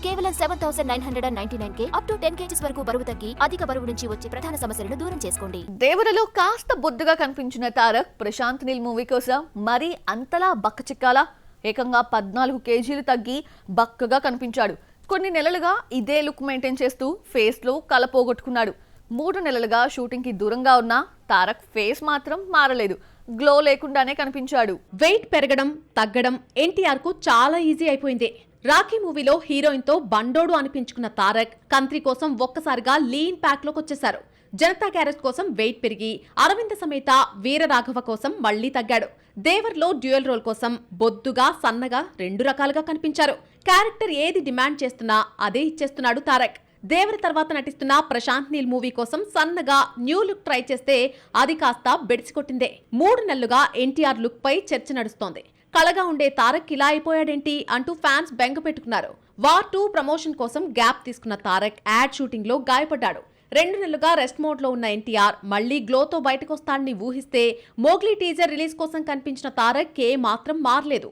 కేవలం 7,999K up to 10 kgs వరకు బరువు తగ్గి అధిక బరువు నుంచి వచ్చే ప్రధాన సమస్యలను దూరం చేసుకోండి. దేవరలో కాస్త బొద్దుగా కనిపించిన తారక్ ప్రశాంత్ నీల్ మూవీ కోసం మరీ అంతలా బక్కచిక్కాలా? ఏకంగా 14 kgలు తగ్గి బక్కగా కనిపించాడు. కొన్ని నెలలుగా ఇదే లుక్ మెయింటైన్ చేస్తూ ఫేస్ లో కళ పోగొట్టుకున్నాడు. 3 నెలలుగా షూటింగ్ కి దూరంగా ఉన్న తారక్ ఫేస్ మాత్రం మారలేదు. గ్లో లేకుండానే కనిపించాడు. వెయిట్ పెరగడం తగ్గడం ఎన్టీఆర్ కు చాలా ఈజీ అయిపోయింది. రాఖీ మూవీలో హీరోయిన్ తో బండోడు అనిపించుకున్న తారక్ కంత్రి కోసం ఒక్కసారిగా లీన్ ప్యాక్ లోకి వచ్చేశారు. జనతా గ్యారేజ్ కోసం వెయిట్ పెరిగి అరవింద సమేత వీరరాఘవ కోసం మళ్లీ తగ్గాడు. దేవర్లో డ్యూయల్ రోల్ కోసం బొద్దుగా సన్నగా 2 రకాలుగా కనిపించారు. క్యారెక్టర్ ఏది డిమాండ్ చేస్తున్నా అదే ఇచ్చేస్తున్నాడు తారక్. దేవర తర్వాత నటిస్తున్న ప్రశాంత్ నీల్ మూవీ కోసం సన్నగా న్యూ లుక్ ట్రై చేస్తే అది కాస్త బెడిసికొట్టిందే. 3 నెలలుగా ఎన్టీఆర్ లుక్ పై చర్చ నడుస్తోంది. కళగా ఉండే తారక్ ఇలా అయిపోయాడేంటి అంటూ ఫ్యాన్స్ బెంగ పెట్టుకున్నారు. వార్ 2 ప్రమోషన్ కోసం గ్యాప్ తీసుకున్న తారక్ యాడ్ షూటింగ్ లో గాయపడ్డాడు. 2 నెలలుగా రెస్ట్ మోడ్ లో ఉన్న ఎన్టీఆర్ మళ్లీ గ్లోతో బయటకొస్తాడని ఊహిస్తే మోగ్లీ టీజర్ రిలీజ్ కోసం కనిపించిన తారక్ ఏ మాత్రం మారలేదు.